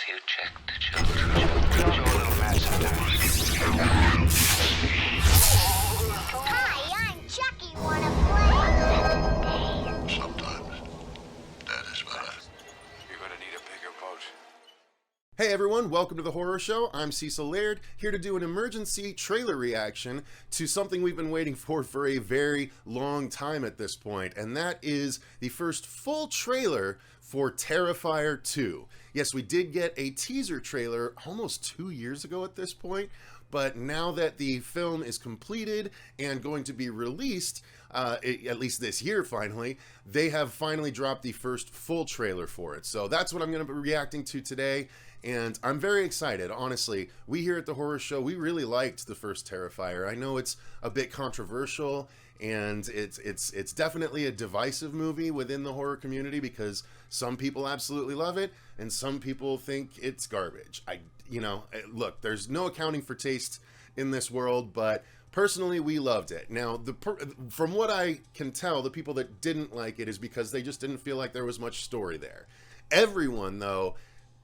you check the children. You're a little mad sometimes. Hi, I'm Chucky. Wanna play? Sometimes. That is what You're gonna need a bigger boat. Hey everyone, welcome to the Horror Show. I'm Cecil Laird, here to do an emergency trailer reaction to something we've been waiting for a very long time at this point, and that is the first full trailer for Terrifier 2. Yes, we did get a teaser trailer almost 2 years ago at this point, but now that the film is completed and going to be released, at least this year finally, they have finally dropped the first full trailer for it. So that's what I'm going to be reacting to today, and I'm very excited. Honestly, we here at the Horror Show, we really liked the first Terrifier. I know it's a bit controversial, and it's definitely a divisive movie within the horror community because some people absolutely love it and some people think it's garbage. Look, there's no accounting for taste in this world, but personally, we loved it. Now, from what I can tell, the people that didn't like it is because they just didn't feel like there was much story there. Everyone, though,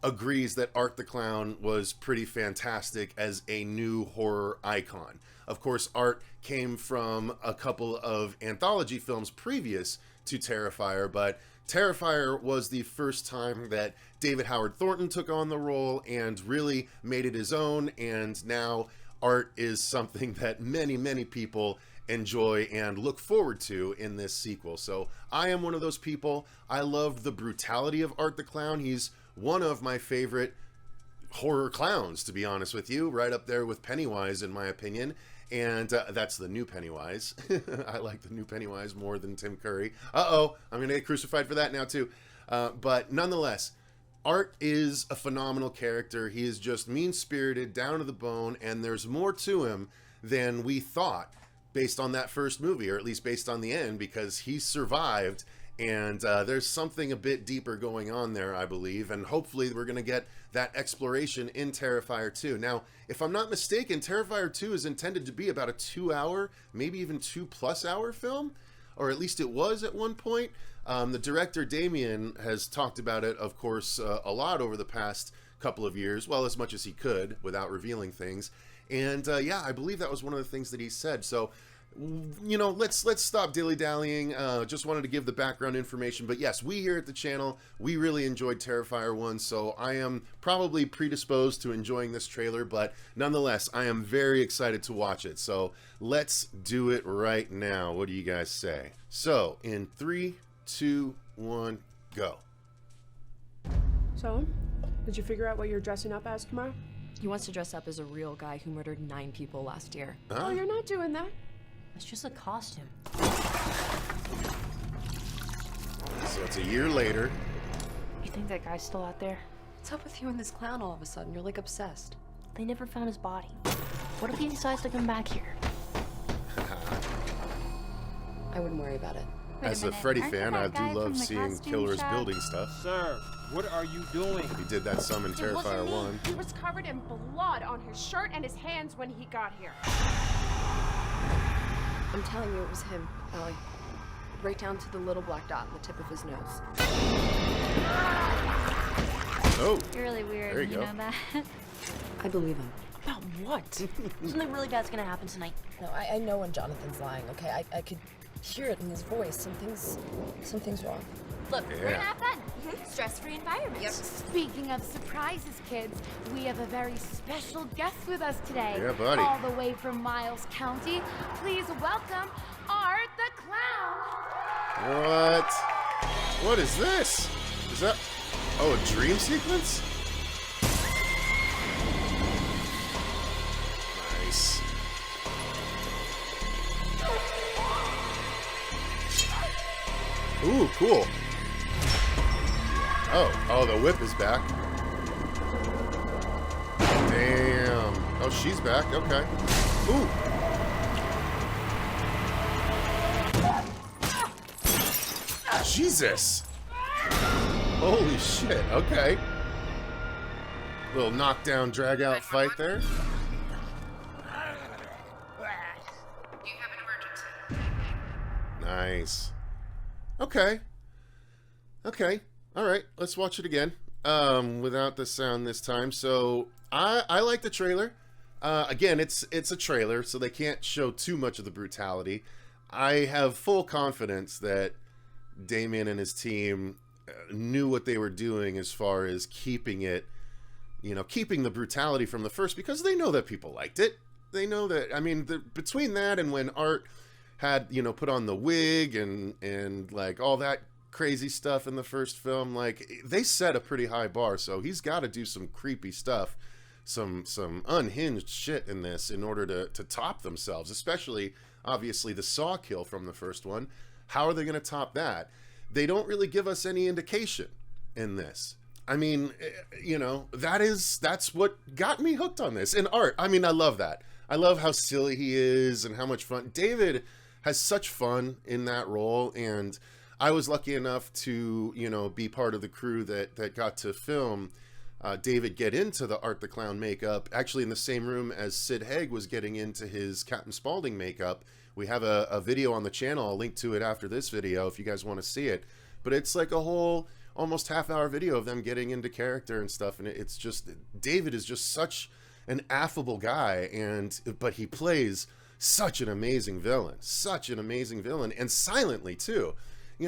agrees that Art the Clown was pretty fantastic as a new horror icon. Of course, Art came from a couple of anthology films previous to Terrifier, but Terrifier was the first time that David Howard Thornton took on the role and really made it his own, and now Art is something that many people enjoy and look forward to in this sequel. So I am one of those people. I loved the brutality of Art the Clown. He's one of my favorite horror clowns, to be honest with you, right up there with Pennywise in my opinion. And that's the new Pennywise. I like the new Pennywise more than Tim Curry. I'm gonna get crucified for that now too. But nonetheless, Art is a phenomenal character. He is just mean-spirited, down to the bone, and there's more to him than we thought based on that first movie, or at least based on the end, because he survived, and there's something a bit deeper going on there, I believe, and hopefully we're going to get that exploration in Terrifier 2. Now, if I'm not mistaken, Terrifier 2 is intended to be about a 2-hour, maybe even 2+ hour film, or at least it was at one point. The director, Damien, has talked about it, of course, a lot over the past couple of years, well, as much as he could without revealing things. And yeah, I believe that was one of the things that he said. So, you know, let's stop dilly-dallying. Just wanted to give the background information. But yes, we here at the channel, we really enjoyed Terrifier 1, so I am probably predisposed to enjoying this trailer, but nonetheless, I am very excited to watch it. So let's do it right now. What do you guys say? So, in 3, 2, 1, go. So, did you figure out what you're dressing up as tomorrow? He wants to dress up as a real guy who murdered 9 people last year. Huh? Oh, you're not doing that. It's just a costume. So it's a year later. You think that guy's still out there? What's up with you and this clown all of a sudden? You're like obsessed. They never found his body. What if he decides to come back here? I wouldn't worry about it. As a Freddy fan, I do love seeing killers building stuff. Sir, what are you doing? He did that some in Terrifier 1. He was covered in blood on his shirt and his hands when he got here. I'm telling you, it was him, Ellie. Right down to the little black dot on the tip of his nose. Oh, You're really weird. there you go. Know that? I believe him. About what? Something really bad's gonna happen tonight. No, I know when Jonathan's lying, okay? I could hear it in his voice. Something's wrong. Look, we're Yeah. gonna have fun. Stress-free environment. Yep. Speaking of surprises, kids, we have a very special guest with us today. Yeah, buddy. All the way from Miles County. Please welcome Art the Clown. What? What is this? Is that... Oh, a dream sequence? Nice. Ooh, cool. Oh, the whip is back. Damn. Oh, she's back. Okay. Ooh. Jesus. Holy shit. Okay. Little knockdown, drag out fight there. Do you have an emergency? Nice. Okay. Okay. All right. Let's watch it again. without the sound this time. So I like the trailer. Again, it's a trailer, so they can't show too much of the brutality. I have full confidence that Damien and his team knew what they were doing as far as keeping it, keeping the brutality from the first, because they know that people liked it. They know that, I mean, between that and when Art had, put on the wig and like all that crazy stuff in the first film, like they set a pretty high bar, so he's got to do some creepy stuff, some unhinged shit in this in order to top themselves, especially obviously the Saw kill from the first one. How are they going to top that? They don't really give us any indication in this. I mean, that's what got me hooked on this. And Art, I mean, I love that. I love how silly he is and how much fun. David has such fun in that role, and I was lucky enough to, be part of the crew that got to film David get into the Art the Clown makeup, actually in the same room as Sid Haig was getting into his Captain Spaulding makeup. We have a video on the channel. I'll link to it after this video if you guys want to see it. But it's like a whole almost half-hour video of them getting into character and stuff, and it's just, David is just such an affable guy, but he plays such an amazing villain, and silently too. He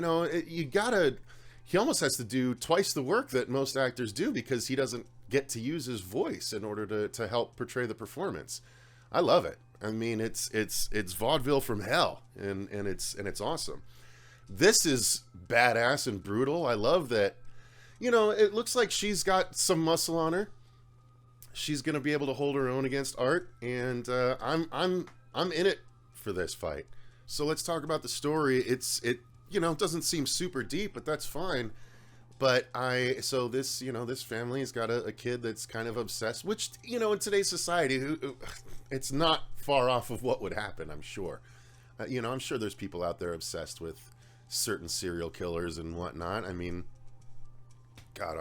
almost has to do twice the work that most actors do because he doesn't get to use his voice in order to help portray the performance. I love it. I mean, it's vaudeville from hell, and it's awesome. This is badass and brutal. I love that. It looks like she's got some muscle on her. She's gonna be able to hold her own against Art, and I'm in it for this fight. So let's talk about the story. It doesn't seem super deep, but that's fine. But this family's got a kid that's kind of obsessed, which, in today's society, it's not far off of what would happen, I'm sure. I'm sure there's people out there obsessed with certain serial killers and whatnot. I mean, God,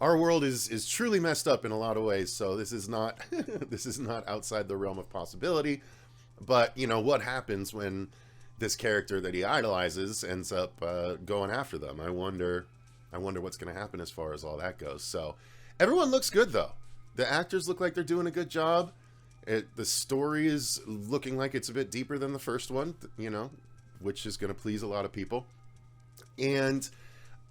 our world is truly messed up in a lot of ways, so this is not this is not outside the realm of possibility. But, what happens when this character that he idolizes ends up going after them? I wonder what's going to happen as far as all that goes. So everyone looks good, though. The actors look like they're doing a good job. The story is looking like it's a bit deeper than the first one, which is going to please a lot of people. And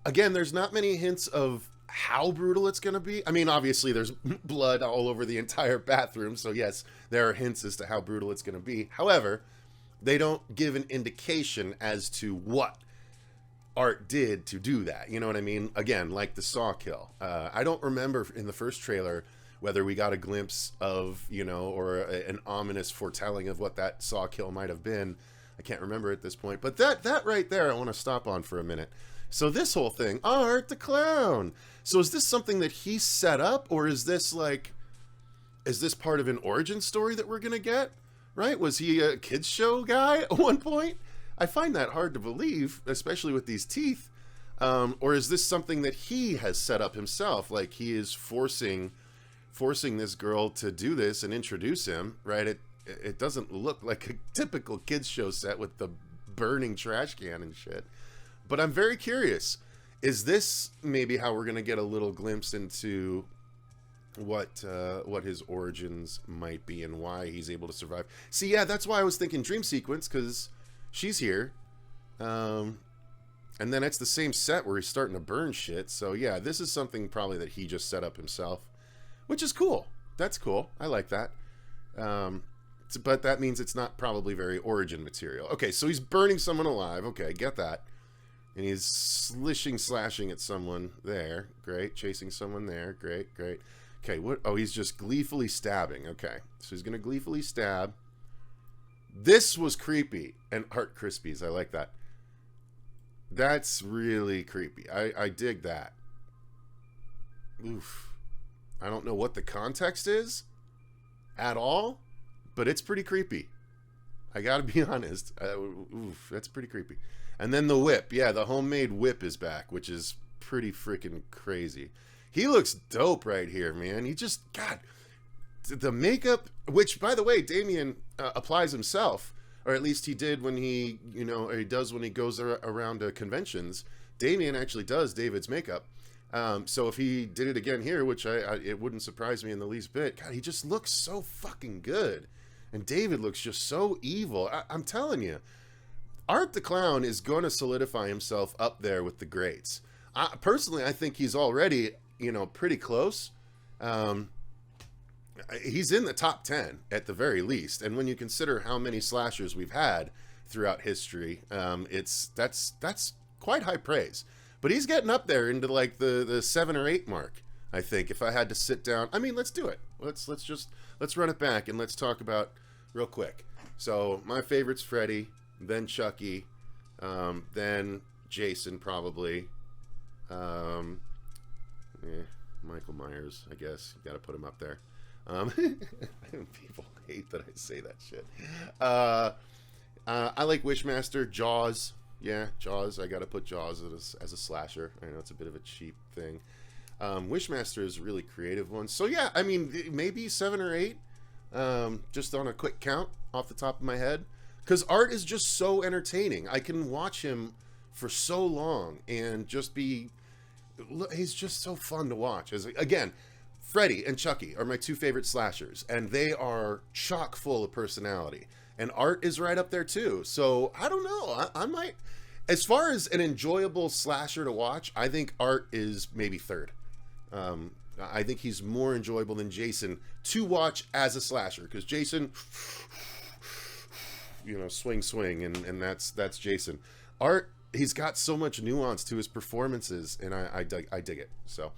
again, there's not many hints of how brutal it's going to be. I mean, obviously there's blood all over the entire bathroom, so yes, there are hints as to how brutal it's going to be. However, they don't give an indication as to what Art did to do that. You know what I mean? Again, like the Saw kill. I don't remember in the first trailer whether we got a glimpse of, or an ominous foretelling of what that Saw kill might have been. I can't remember at this point. But that right there, I want to stop on for a minute. So this whole thing, Art the Clown. So is this something that he set up, or is this part of an origin story that we're going to get? Right? Was he a kids show guy at one point? I find that hard to believe, especially with these teeth. Or is this something that he has set up himself? Like he is forcing this girl to do this and introduce him, right? It doesn't look like a typical kids show set with the burning trash can and shit. But I'm very curious. Is this maybe how we're going to get a little glimpse into what his origins might be and why he's able to survive? See, yeah, that's why I was thinking dream sequence, because she's here. And then it's the same set where he's starting to burn shit. So yeah, this is something probably that he just set up himself, which is cool. That's cool. I like that. But that means it's not probably very origin material. Okay, so he's burning someone alive. Okay, get that. And he's slashing at someone there. Great. Chasing someone there. Great. Okay, what? Oh, he's just gleefully stabbing. Okay, so he's going to gleefully stab. This was creepy. And Heart Krispies. I like that. That's really creepy. I dig that. Oof. I don't know what the context is at all, but it's pretty creepy. I gotta be honest. Oof, that's pretty creepy. And then the whip. Yeah, the homemade whip is back, which is pretty freaking crazy. He looks dope right here, man. He just, God, the makeup, which, by the way, Damien applies himself, or at least he did when he, or he does when he goes around to conventions. Damien actually does David's makeup. So if he did it again here, which it wouldn't surprise me in the least bit, God, he just looks so fucking good. And David looks just so evil. I'm telling you, Art the Clown is going to solidify himself up there with the greats. Personally, I think he's already, pretty close. He's in the top 10 at the very least. And when you consider how many slashers we've had throughout history, that's quite high praise. But he's getting up there into like the 7 or 8 mark, I think, if I had to sit down. I mean, let's do it. Let's run it back and let's talk about real quick. So my favorite's Freddy, then Chucky, then Jason probably. Michael Myers, I guess. You got to put him up there. People hate that I say that shit. I like Wishmaster, Jaws. Yeah, Jaws. I got to put Jaws as a slasher. I know it's a bit of a cheap thing. Wishmaster is a really creative one. So yeah, I mean, maybe 7 or 8, just on a quick count off the top of my head. Because Art is just so entertaining. I can watch him for so long and just be... He's just so fun to watch. Again, Freddy and Chucky are my 2 favorite slashers, and they are chock full of personality. And Art is right up there too. So I don't know. I might... As far as an enjoyable slasher to watch, I think Art is maybe 3rd. I think he's more enjoyable than Jason to watch as a slasher, because Jason, swing, and that's Jason. Art, he's got so much nuance to his performances, and I dig it. So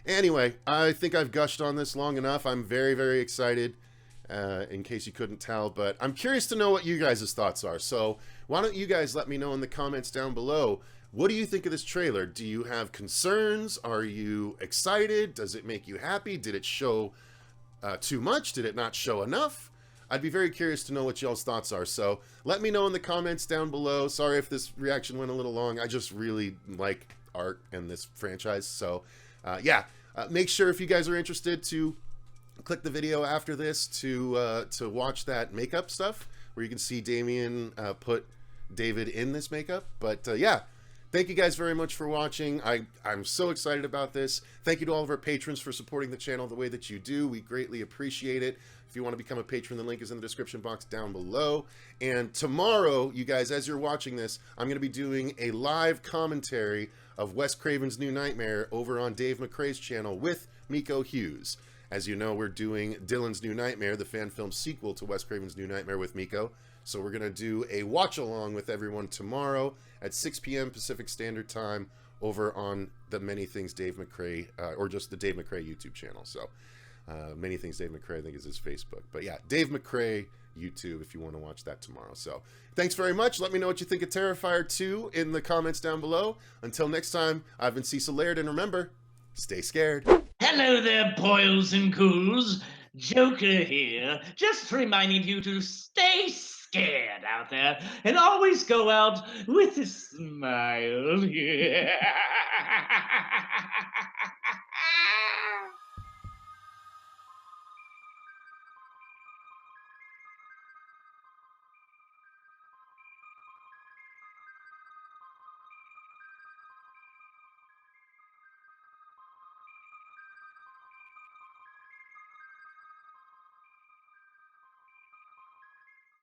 anyway, I think I've gushed on this long enough. I'm very, very excited, in case you couldn't tell, but I'm curious to know what you guys' thoughts are. So why don't you guys let me know in the comments down below. What do you think of this trailer? Do you have concerns? Are you excited? Does it make you happy? Did it show too much? Did it not show enough? I'd be very curious to know what y'all's thoughts are. So let me know in the comments down below. Sorry if this reaction went a little long. I just really like Art and this franchise. So yeah, make sure if you guys are interested to click the video after this to watch that makeup stuff where you can see Damien put David in this makeup. But yeah. Thank you guys very much for watching. I'm so excited about this. Thank you to all of our patrons for supporting the channel the way that you do. We greatly appreciate it. If you want to become a patron, the link is in the description box down below. And tomorrow, you guys, as you're watching this, I'm going to be doing a live commentary of Wes Craven's New Nightmare over on Dave McCrae's channel with Miko Hughes. As you know, we're doing Dylan's New Nightmare, the fan film sequel to Wes Craven's New Nightmare with Miko. So we're going to do a watch-along with everyone tomorrow at 6 p.m. Pacific Standard Time over on the Many Things Dave McCrae, or just the Dave McCrae YouTube channel. So Many Things Dave McCrae, I think, is his Facebook. But yeah, Dave McCrae YouTube if you want to watch that tomorrow. So thanks very much. Let me know what you think of Terrifier 2 in the comments down below. Until next time, I've been Cecil Laird, and remember, stay scared. Hello there, boils and ghouls. Joker here, just reminding you to stay scared out there and always go out with a smile.